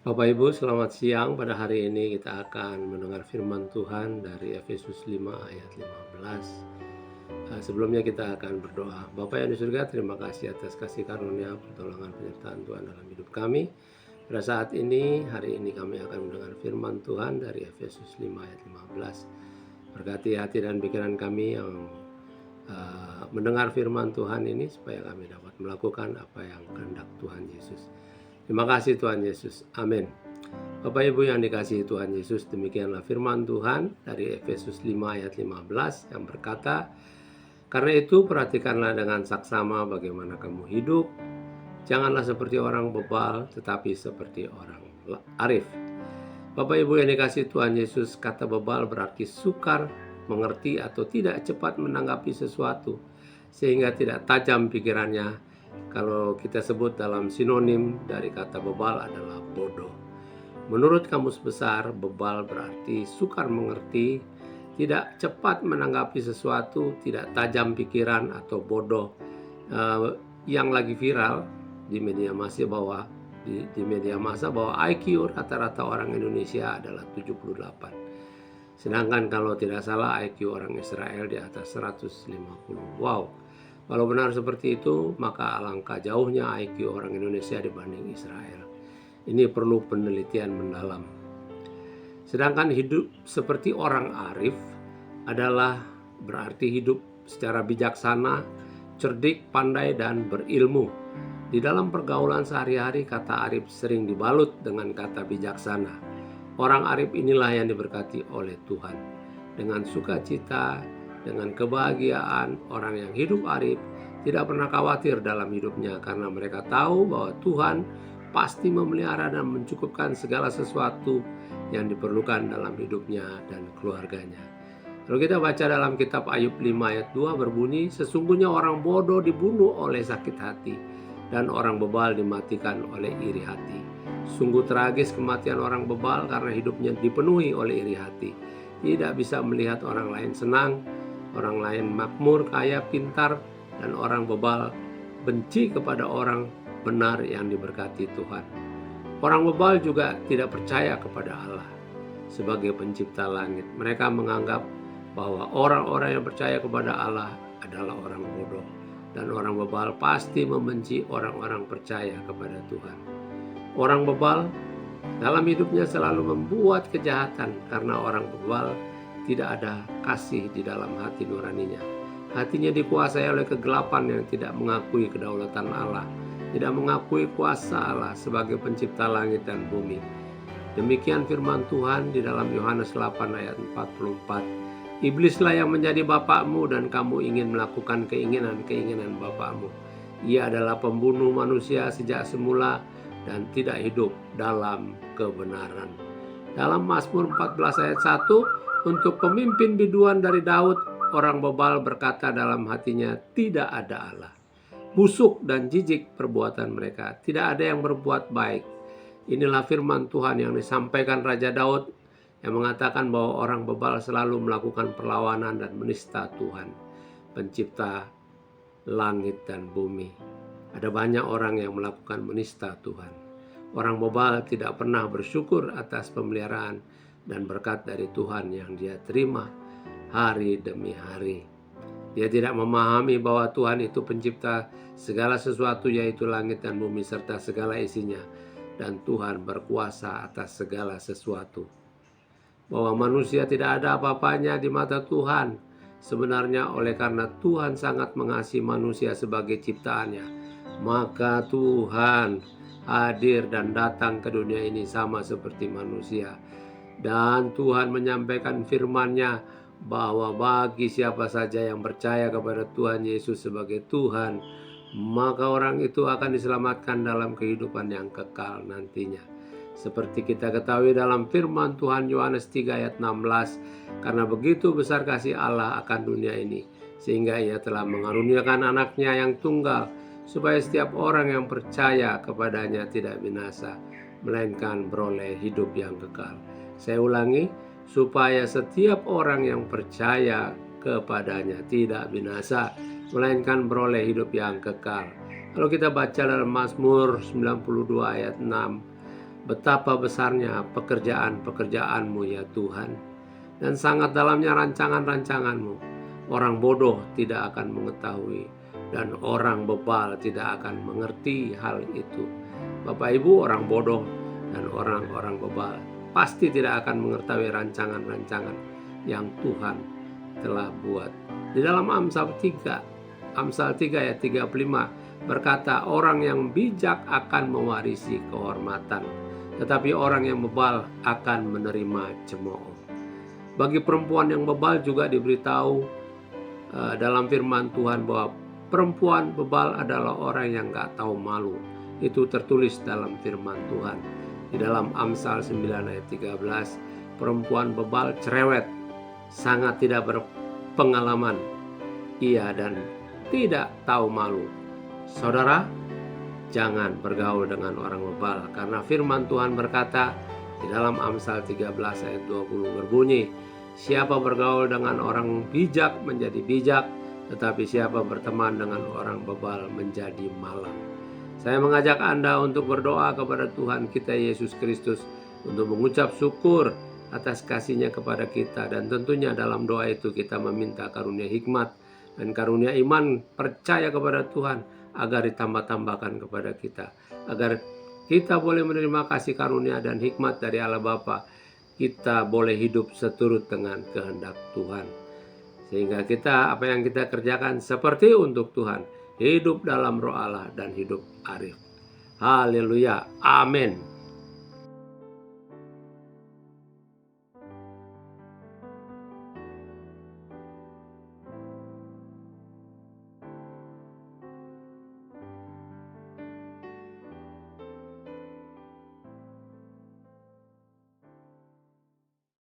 Bapak Ibu, selamat siang. Pada hari ini kita akan mendengar firman Tuhan dari Efesus 5 ayat 15. Sebelumnya kita akan berdoa. Bapa yang di surga, terima kasih atas kasih karunia, pertolongan, penyertaan Tuhan dalam hidup kami. Pada saat ini, hari ini kami akan mendengar firman Tuhan dari Efesus 5 ayat 15. Berkati hati dan pikiran kami yang mendengar firman Tuhan ini supaya kami dapat melakukan apa yang kehendak Tuhan Yesus. Terima kasih Tuhan Yesus. Amin. Bapak Ibu yang dikasihi Tuhan Yesus, demikianlah firman Tuhan dari Efesus 5 ayat 15 yang berkata, "Karena itu perhatikanlah dengan saksama bagaimana kamu hidup. Janganlah seperti orang bebal, tetapi seperti orang arif." Bapak Ibu yang dikasihi Tuhan Yesus, kata bebal berarti sukar, mengerti atau tidak cepat menanggapi sesuatu, sehingga tidak tajam pikirannya. Kalau kita sebut dalam sinonim dari kata bebal adalah bodoh. Menurut Kamus Besar, bebal berarti sukar mengerti, tidak cepat menanggapi sesuatu, tidak tajam pikiran atau bodoh. Yang lagi viral di media masa bahwa IQ rata-rata orang Indonesia adalah 78. Sedangkan kalau tidak salah IQ orang Israel di atas 150. Wow. Kalau benar seperti itu, maka alangkah jauhnya IQ orang Indonesia dibanding Israel. Ini perlu penelitian mendalam. Sedangkan hidup seperti orang arif adalah berarti hidup secara bijaksana, cerdik, pandai, dan berilmu. Di dalam pergaulan sehari-hari, kata arif sering dibalut dengan kata bijaksana. Orang arif inilah yang diberkati oleh Tuhan. Dengan sukacita, dengan kebahagiaan, orang yang hidup arif tidak pernah khawatir dalam hidupnya karena mereka tahu bahwa Tuhan pasti memelihara dan mencukupkan segala sesuatu yang diperlukan dalam hidupnya dan keluarganya. Kalau kita baca dalam kitab Ayub 5 ayat 2 berbunyi, "Sesungguhnya orang bodoh dibunuh oleh sakit hati dan orang bebal dimatikan oleh iri hati." Sungguh tragis kematian orang bebal karena hidupnya dipenuhi oleh iri hati. Tidak bisa melihat orang lain senang, orang lain makmur, kaya, pintar, dan orang bebal benci kepada orang benar yang diberkati Tuhan. Orang bebal juga tidak percaya kepada Allah sebagai pencipta langit. Mereka menganggap bahwa orang-orang yang percaya kepada Allah adalah orang bodoh, dan orang bebal pasti membenci orang-orang percaya kepada Tuhan. Orang bebal dalam hidupnya selalu membuat kejahatan karena orang bebal tidak ada kasih di dalam hati nuraninya. Hatinya dikuasai oleh kegelapan yang tidak mengakui kedaulatan Allah, tidak mengakui kuasa Allah sebagai pencipta langit dan bumi. Demikian firman Tuhan di dalam Yohanes 8 ayat 44. "Iblislah yang menjadi bapakmu dan kamu ingin melakukan keinginan-keinginan bapakmu. Ia adalah pembunuh manusia sejak semula dan tidak hidup dalam kebenaran." Dalam Mazmur 14 ayat 1, "Untuk pemimpin biduan dari Daud, orang bebal berkata dalam hatinya, tidak ada Allah. Busuk dan jijik perbuatan mereka, tidak ada yang berbuat baik." Inilah firman Tuhan yang disampaikan Raja Daud yang mengatakan bahwa orang bebal selalu melakukan perlawanan dan menista Tuhan, pencipta langit dan bumi. Ada banyak orang yang melakukan menista Tuhan. Orang bebal tidak pernah bersyukur atas pemeliharaan dan berkat dari Tuhan yang dia terima hari demi hari. Dia tidak memahami bahwa Tuhan itu pencipta segala sesuatu, yaitu langit dan bumi serta segala isinya, dan Tuhan berkuasa atas segala sesuatu. Bahwa manusia tidak ada apa-apanya di mata Tuhan, sebenarnya oleh karena Tuhan sangat mengasihi manusia sebagai ciptaannya, maka Tuhan hadir dan datang ke dunia ini sama seperti manusia. Dan Tuhan menyampaikan firman-Nya bahwa bagi siapa saja yang percaya kepada Tuhan Yesus sebagai Tuhan, maka orang itu akan diselamatkan dalam kehidupan yang kekal nantinya. Seperti kita ketahui dalam firman Tuhan Yohanes 3 ayat 16, "Karena begitu besar kasih Allah akan dunia ini, sehingga Ia telah mengaruniakan anaknya yang tunggal, supaya setiap orang yang percaya kepadanya tidak binasa, melainkan beroleh hidup yang kekal." Saya ulangi, supaya setiap orang yang percaya kepadanya tidak binasa, melainkan beroleh hidup yang kekal. Kalau kita baca dalam Mazmur 92 ayat 6, Betapa besarnya pekerjaan-pekerjaan-Mu ya Tuhan, dan sangat dalamnya rancangan-rancangan-Mu. Orang bodoh tidak akan mengetahui, dan orang bebal tidak akan mengerti hal itu. Bapak Ibu, orang bodoh dan orang-orang bebal pasti tidak akan mengetahui rancangan-rancangan yang Tuhan telah buat. Di dalam Amsal 3 ayat 35 berkata, orang yang bijak akan mewarisi kehormatan, tetapi orang yang bebal akan menerima cemooh. Bagi perempuan yang bebal juga diberitahu dalam firman Tuhan bahwa perempuan bebal adalah orang yang gak tahu malu. Itu tertulis dalam firman Tuhan. Di dalam Amsal 9 ayat 13, perempuan bebal cerewet, sangat tidak berpengalaman, ia dan tidak tahu malu. Saudara, jangan bergaul dengan orang bebal, karena firman Tuhan berkata di dalam Amsal 13 ayat 20 berbunyi, siapa bergaul dengan orang bijak menjadi bijak, tetapi siapa berteman dengan orang bebal menjadi malang. Saya mengajak Anda untuk berdoa kepada Tuhan kita Yesus Kristus untuk mengucap syukur atas kasih-Nya kepada kita, dan tentunya dalam doa itu kita meminta karunia hikmat dan karunia iman percaya kepada Tuhan agar ditambah-tambahkan kepada kita, agar kita boleh menerima kasih karunia dan hikmat dari Allah Bapa. Kita boleh hidup seturut dengan kehendak Tuhan, sehingga apa yang kita kerjakan seperti untuk Tuhan, hidup dalam roh Allah dan hidup arif. Haleluya, amin.